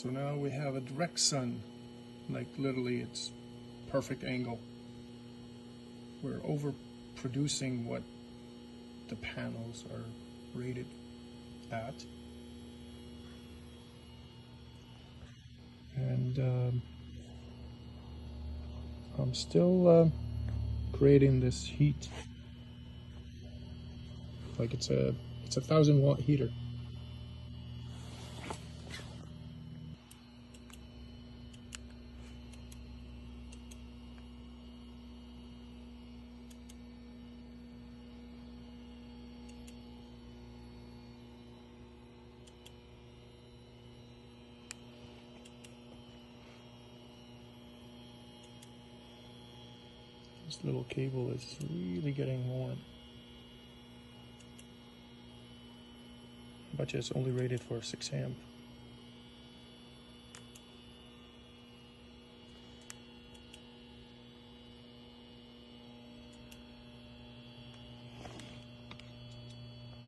So now we have a direct sun, like literally it's perfect angle. We're overproducing what the panels are rated at. And I'm still creating this heat like it's a 1,000-watt heater. This little cable is really getting warm. I bet you it's only rated for 6 amp.